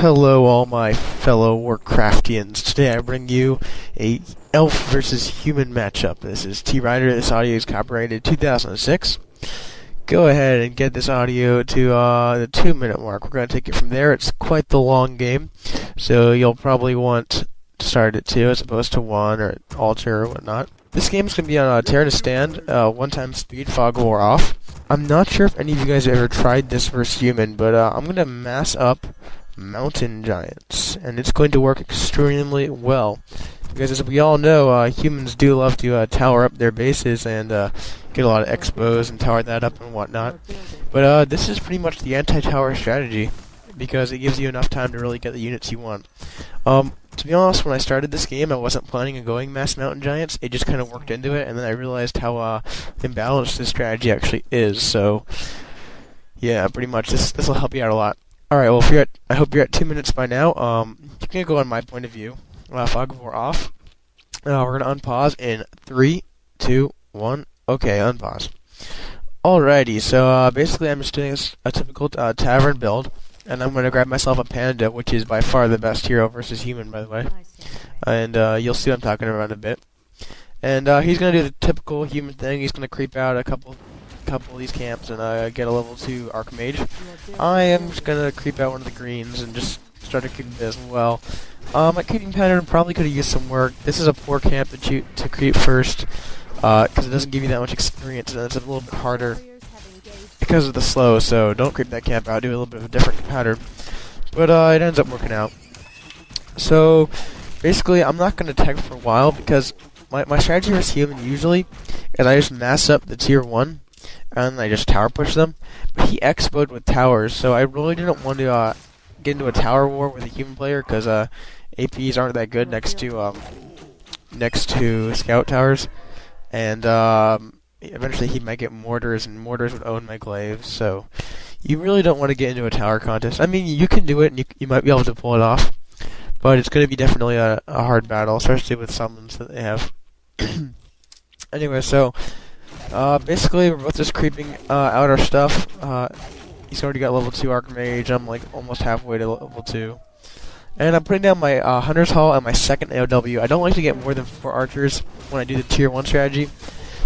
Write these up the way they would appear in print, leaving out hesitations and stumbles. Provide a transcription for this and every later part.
Hello all my fellow Warcraftians. Today I bring you a elf versus human matchup. This is T-Rider. This audio is copyrighted 2006. Go ahead and get this audio to the 2-minute mark. We're going to take it from there. It's quite the long game, so you'll probably want to start at 2 as opposed to 1 or alter or whatnot. This game is going to be on Terra to Stand, 1x speed, fog of war off. I'm not sure if any of you guys have ever tried this versus human, but I'm going to mass up mountain giants, and it's going to work extremely well. Because as we all know, humans do love to tower up their bases and get a lot of expos and tower that up and whatnot. But this is pretty much the anti-tower strategy, because it gives you enough time to really get the units you want. To be honest, when I started this game, I wasn't planning on going mass mountain giants. It just kind of worked into it, and then I realized how imbalanced this strategy actually is. So, yeah, pretty much this will help you out a lot. Alright, well, I hope you're at 2 minutes by now. You can go on my point of view. Fog of war off. We're going to unpause in 3, 2, 1. Okay, unpause. Alrighty, so basically I'm just doing a typical tavern build. And I'm going to grab myself a panda, which is by far the best hero versus human, by the way. And you'll see what I'm talking about in a bit. And he's going to do the typical human thing. He's going to creep out a couple of these camps and get a level 2 Archmage. I am just going to creep out one of the greens and just start a creeping bit as well. My creeping pattern probably could have used some work. This is a poor camp to creep first, because it doesn't give you that much experience, and it's a little bit harder because of the slow, so don't creep that camp out, do a little bit of a different pattern. But it ends up working out. So basically I'm not going to tech for a while, because my strategy versus human usually is I just mass up the tier 1 and I just tower push them. But he expoed with towers, so I really didn't want to get into a tower war with a human player, because APs aren't that good next to scout towers, and eventually he might get mortars, and mortars would own my glaives, so you really don't want to get into a tower contest. I mean, you can do it, and you might be able to pull it off, but it's going to be definitely a hard battle, especially with summons that they have. Anyway, so basically we're both just creeping out our stuff. He's already got level 2 Archmage, I'm like almost halfway to level 2. And I'm putting down my Hunter's Hall and my second AOW. I don't like to get more than 4 archers when I do the tier 1 strategy,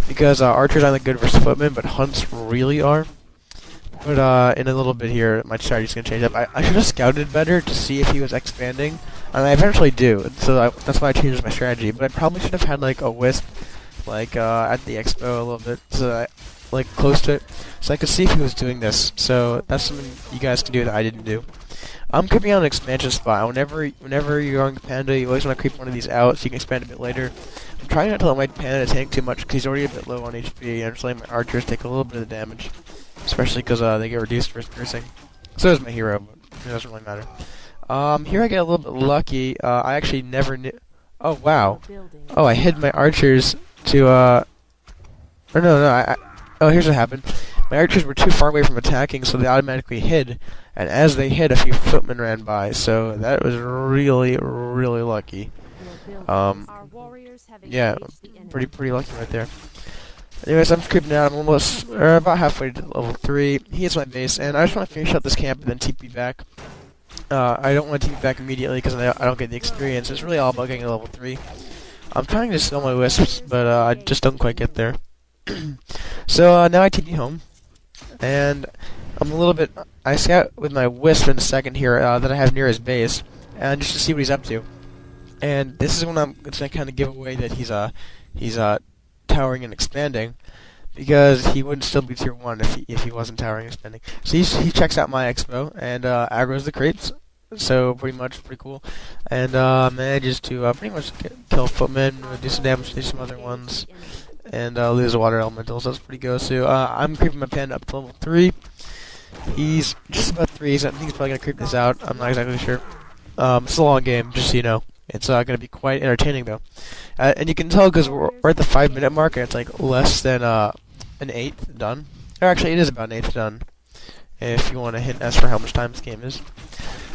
because archers aren't that good versus footmen, but hunts really are. But in a little bit here, my strategy's going to change up. I should have scouted better to see if he was expanding, and I eventually do, so that's why I changed my strategy. But I probably should have had like a wisp, like at the expo a little bit, so like close to it, so I could see if he was doing this. So that's something you guys can do that I didn't do. I'm creeping out an expansion spot. Whenever you're going Panda, you always want to creep one of these out so you can expand a bit later. I'm trying not to let my Panda tank too much, because he's already a bit low on HP, and I'm just letting my archers take a little bit of the damage, especially because they get reduced first piercing. So does my hero, but it doesn't really matter. Here I get a little bit lucky. I actually never knew. Oh wow! Oh, I hid my archers to Or no. Oh, here's what happened. My archers were too far away from attacking, so they automatically hid. And as they hid, a few footmen ran by, so that was really, really lucky. Yeah, pretty lucky right there. Anyways, I'm just creeping out. I'm almost, about halfway to level 3. He hits my base, and I just want to finish out this camp and then TP back. I don't want to TP back immediately because I don't get the experience. It's really all about getting to level 3. I'm trying to sell my wisps, but I just don't quite get there. So now I TP home, and I'm a little bit. I scout with my wisp in a second here that I have near his base, and just to see what he's up to. And this is when I'm going to kind of give away that he's towering and expanding, because he wouldn't still be tier 1 if he wasn't towering and expanding. So he checks out my expo and aggro's the creeps. So pretty cool, and manages to pretty much kill footmen, do some damage to some other ones, and lose a water elemental. So that's pretty good. So I'm creeping my panda up to level 3. He's just about 3, so I think he's probably gonna creep this out. I'm not exactly sure. It's a long game, just so you know. It's gonna be quite entertaining though, and you can tell because we're at the 5-minute mark, and it's like less than an eighth done. Or actually, it is about an eighth done. If you want to hint as for how much time this game is.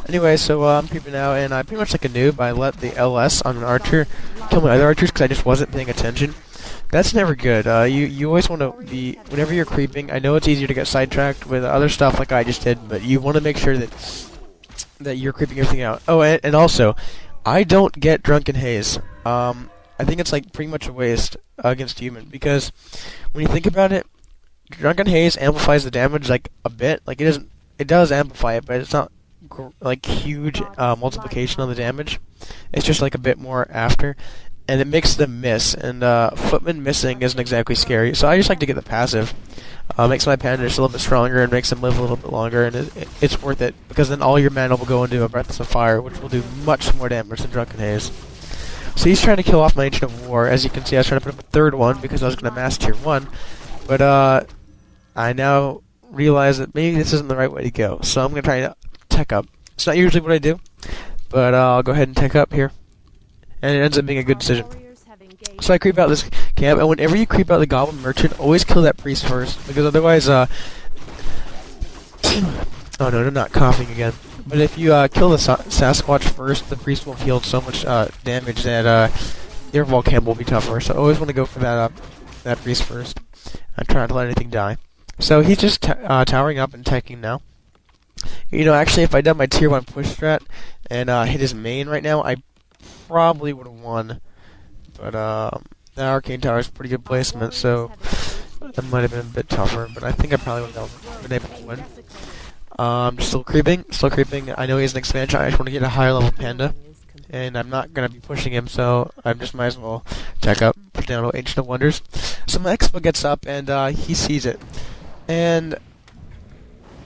Anyway, so I'm creeping out, and I pretty much like a noob. I let the LS on an archer kill my other archers because I just wasn't paying attention. That's never good. You always want to be, whenever you're creeping, I know it's easier to get sidetracked with other stuff like I just did, but you want to make sure that that you're creeping everything out. Oh, and also, I don't get Drunken Haze. I think it's like pretty much a waste against human, because when you think about it, Drunken Haze amplifies the damage like a bit. Like it does amplify it, but it's not like huge multiplication on the damage. It's just like a bit more after, and it makes them miss. And Footman missing isn't exactly scary, so I just like to get the passive. Makes my panda just a little bit stronger and makes them live a little bit longer, and it's worth it, because then all your mana will go into a Breath of Fire, which will do much more damage than Drunken Haze. So he's trying to kill off my Ancient of War. As you can see, I was trying to put up a third one because I was going to mass tier 1, but I now realize that maybe this isn't the right way to go, so I'm going to try to tech up. It's not usually what I do, but I'll go ahead and tech up here, and it ends up being a good decision. So I creep out this camp, and whenever you creep out the Goblin Merchant, always kill that priest first, because otherwise, oh no, I'm not coughing again. But if you kill the Sasquatch first, the priest will heal so much damage that your Vol camp will be tougher. So I always want to go for that priest first, and try not to let anything die. So he's just towering up and teching now. You know, actually, if I'd done my tier 1 push strat and hit his main right now, I probably would have won. But the Arcane Tower is pretty good placement, so that might have been a bit tougher. But I think I probably would have been able to win. Still creeping. I know he's an expansion. I just want to get a higher level panda, and I'm not gonna be pushing him, so I just might as well tech up, put down a Ancient of Wonders. So my Expo gets up, and he sees it, and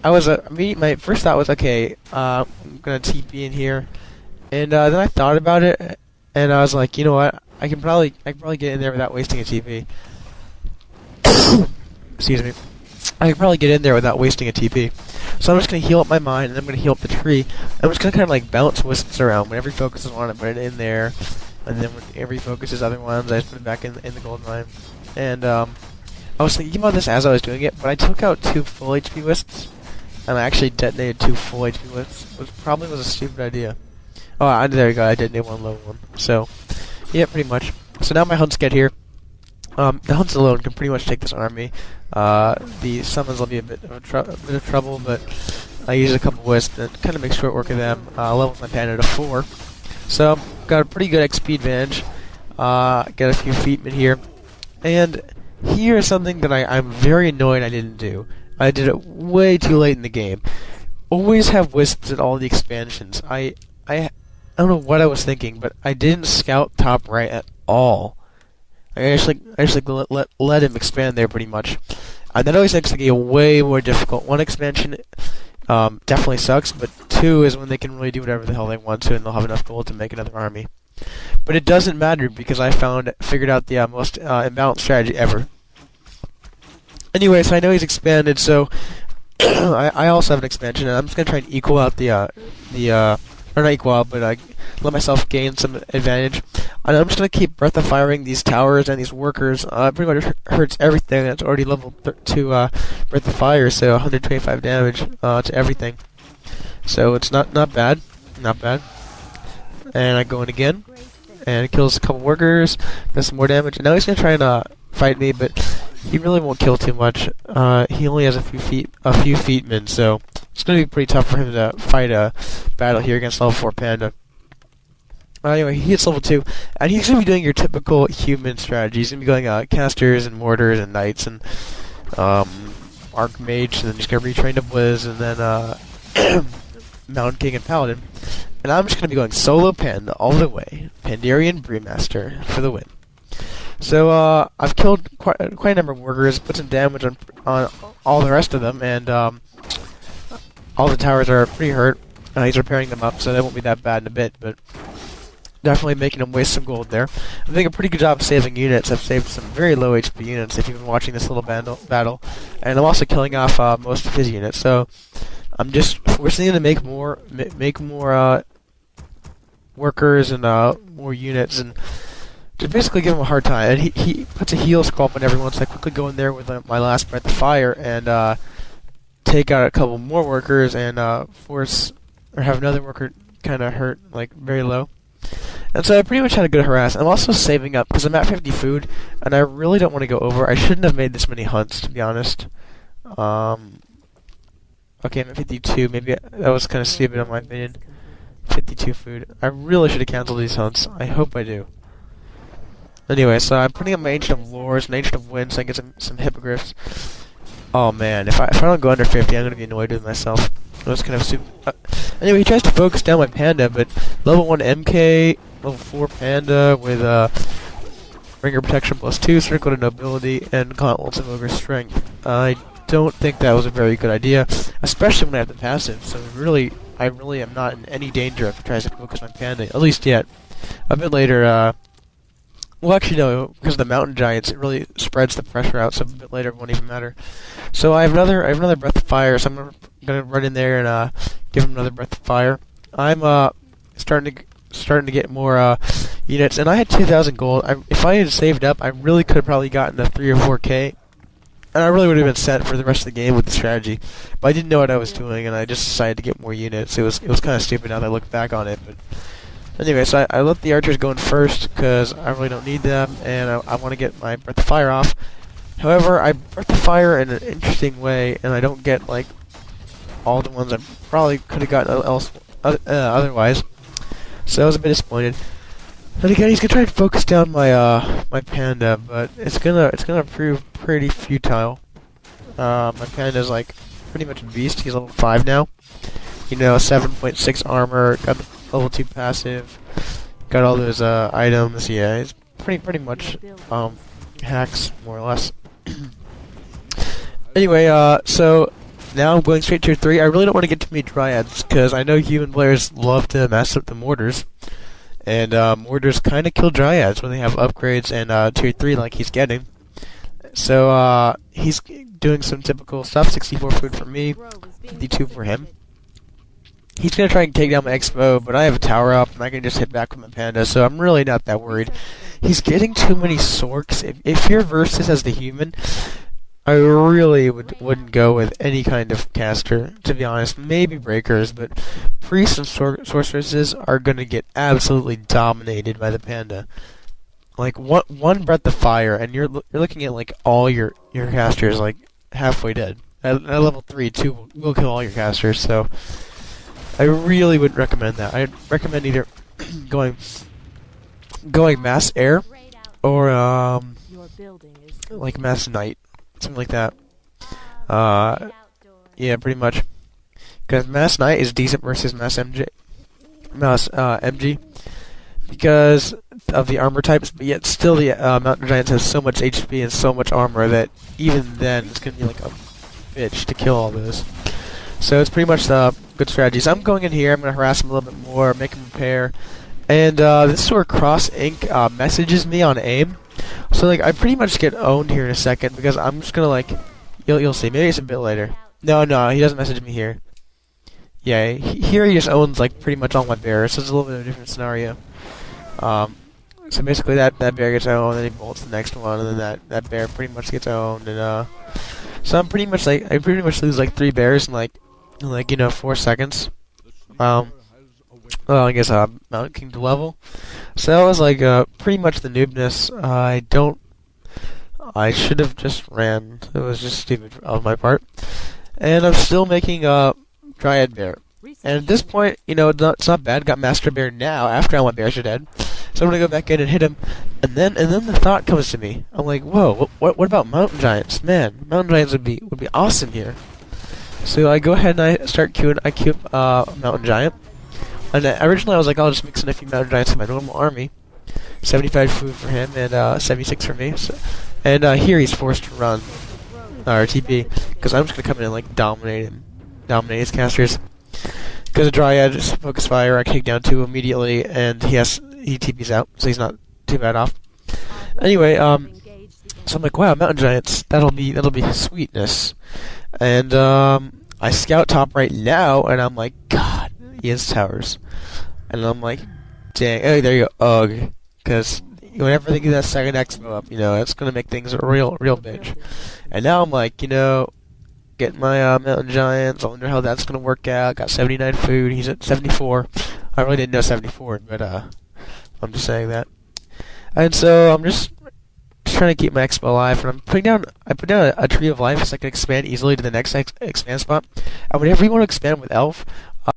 my first thought was, okay, I'm gonna TP in here, and then I thought about it, and I was like, you know what? I can probably get in there without wasting a TP. Excuse me. I can probably get in there without wasting a TP. So I'm just going to heal up my mine, and I'm going to heal up the tree. I'm just going to kind of like bounce wisps around. Whenever he focuses on it, put it in there. And then whenever he focuses other ones, I just put it back in the gold mine. And I was thinking about this as I was doing it, but I took out 2 full HP wisps. And I actually detonated 2 full HP wisps, which probably was a stupid idea. Oh, there you go. I detonated 1 low one. So, yeah, pretty much. So now my hunts get here. The hunts alone can pretty much take this army. The summons will be a bit of trouble, but I use a couple wisps and kind of make short work of them. Levels my panda to 4. So, got a pretty good XP advantage. Got a few feetmen here. And here is something that I'm very annoyed I didn't do. I did it way too late in the game. Always have wisps in all the expansions. I don't know what I was thinking, but I didn't scout top right at all. I actually let him expand there pretty much. And that always makes the game way more difficult. 1 expansion definitely sucks, but 2 is when they can really do whatever the hell they want to, and they'll have enough gold to make another army. But it doesn't matter, because I figured out the most imbalanced strategy ever. Anyway, so I know he's expanded, so I also have an expansion, and I'm just gonna try and equal out or not equal out, but let myself gain some advantage. And I'm just going to keep Breath of Firing these towers and these workers. Pretty much hurts everything. It's already level 2 Breath of Fire, so 125 damage to everything. So it's not bad. Not bad. And I go in again, and it kills a couple workers, does some more damage. And now he's going to try and fight me, but he really won't kill too much. He only has a few feetmen, so it's going to be pretty tough for him to fight a battle here against level 4 panda. Anyway, he hits level 2, and he's going to be doing your typical human strategy. He's going to be going casters and mortars and knights and archmage, and then he's going to retrain to blizz, and then mountain king and paladin. And I'm just going to be going solo panda all the way. Pandarian Brewmaster for the win. So I've killed quite a number of workers, put some damage on all the rest of them, and all the towers are pretty hurt. He's repairing them up, so they won't be that bad in a bit, but definitely making him waste some gold there. I'm doing a pretty good job saving units. I've saved some very low HP units if you've been watching this little battle. And I'm also killing off most of his units, so I'm just forcing him to make more workers and more units, and just basically give him a hard time. And he puts a heal sculpt on everyone, so I quickly go in there with my last Breath of Fire and take out a couple more workers and force or have another worker kind of hurt, like very low. And so I pretty much had a good harass. I'm also saving up because I'm at 50 food, and I really don't want to go over. I shouldn't have made this many hunts, to be honest. Okay, I'm at 52. Maybe that was kind of stupid in my opinion. 52 food. I really should have canceled these hunts. I hope I do. Anyway, so I'm putting up my Ancient of Lores and Ancient of Winds so I can get some hippogriffs. Oh man, if I don't go under 50, I'm gonna be annoyed with myself. That's kind of super. Anyway, he tries to focus down my panda, but level 1 MK, level 4 panda with Ringer Protection +2, Circle to Nobility, and Gauntlets of Ogre Strength. I don't think that was a very good idea, especially when I have the passive. So I really am not in any danger if he tries to focus my panda, at least yet. A bit later, well, actually, no, because of the mountain giants, it really spreads the pressure out, so a bit later it won't even matter. So I have another breath of fire, so I'm gonna run in there and give him another breath of fire. I'm starting to get more units, and I had 2,000 gold. If I had saved up, I really could have probably gotten a 3 or 4K, and I really would have been set for the rest of the game with the strategy. But I didn't know what I was doing, and I just decided to get more units. It was kind of stupid now that I look back on it, but. Anyway, so I let the archers go in first because I really don't need them, and I want to get my Breath of Fire off. However, I Breath of Fire in an interesting way, and I don't get, like, all the ones I probably could have gotten otherwise. So I was a bit disappointed. And again, he's gonna try to focus down my my panda, but it's gonna prove pretty futile. My panda's like pretty much a beast. He's level 5 now. You know, 7.6 armor. Got the level 2 passive. Got all those items. Yeah, it's pretty much hacks more or less. Anyway, so now I'm going straight to tier 3. I really don't want to get too many dryads because I know human players love to mess up the mortars. And mortars kind of kill dryads when they have upgrades and tier 3 like he's getting. So he's doing some typical stuff. 64 food for me, 52 for him. He's going to try and take down my Expo, but I have a tower up, and I can just hit back with my panda, so I'm really not that worried. He's getting too many sorks. If you're versus as the human, I really wouldn't go with any kind of caster, to be honest. Maybe breakers, but priests and sorceresses are going to get absolutely dominated by the panda. Like, one breath of fire, and you're looking at, like, all your casters, like, halfway dead. At level 3, 2 will kill all your casters, so I really wouldn't recommend that. I'd recommend either going mass air or like mass night, something like that. Yeah, pretty much. Because mass night is decent versus mass MG because of the armor types, but yet still the mountain giants has so much HP and so much armor that even then it's gonna be like a bitch to kill all those. So it's pretty much the good strategies. I'm going in here. I'm going to harass him a little bit more, make him repair. And this is where Cross Inc. Messages me on AIM. So like I pretty much get owned here in a second because I'm just going to like, you'll see. Maybe it's a bit later. No, he doesn't message me here. Yeah, here he just owns like pretty much all my bears. So it's a little bit of a different scenario. So basically that bear gets owned, and then he bolts the next one, and then that bear pretty much gets owned, and so I'm pretty much like I pretty much lose like 3 bears in like 4 seconds. Well, I guess Mountain King to level. So that was like pretty much the noobness. I should have just ran. It was just stupid on my part. And I'm still making a Dryad Bear. And at this point, it's not bad. Got Master Bear now after all my bears are dead. So I'm gonna go back in and hit him. And then the thought comes to me. I'm like, whoa, what about mountain giants? Man, mountain giants would be awesome here. So I go ahead and I start queuing. I queue up mountain giant. And originally I was like, I'll just mix in a few mountain giants in my normal army. 75 food for him and 76 for me. So, and here he's forced to run or TP because I'm just gonna come in and like dominate his casters. Because the Dryad is focus fire, I take down 2 immediately, and he TP's out, so he's not too bad off. Anyway, so I'm like, wow, mountain giants, that'll be sweetness. And I scout top right now, and I'm like, God, he has towers. And I'm like, dang, oh, there you go, ugh. Because whenever they get that second expo up, it's gonna make things a real bitch. And now I'm like, getting my mountain giants. I wonder how that's gonna work out. Got 79 food. He's at 74. I really didn't know 74, but I'm just saying that. And so I'm just trying trying to keep my expo alive, and I put down a tree of life so I can expand easily to the next expand spot. And whenever you want to expand with elf,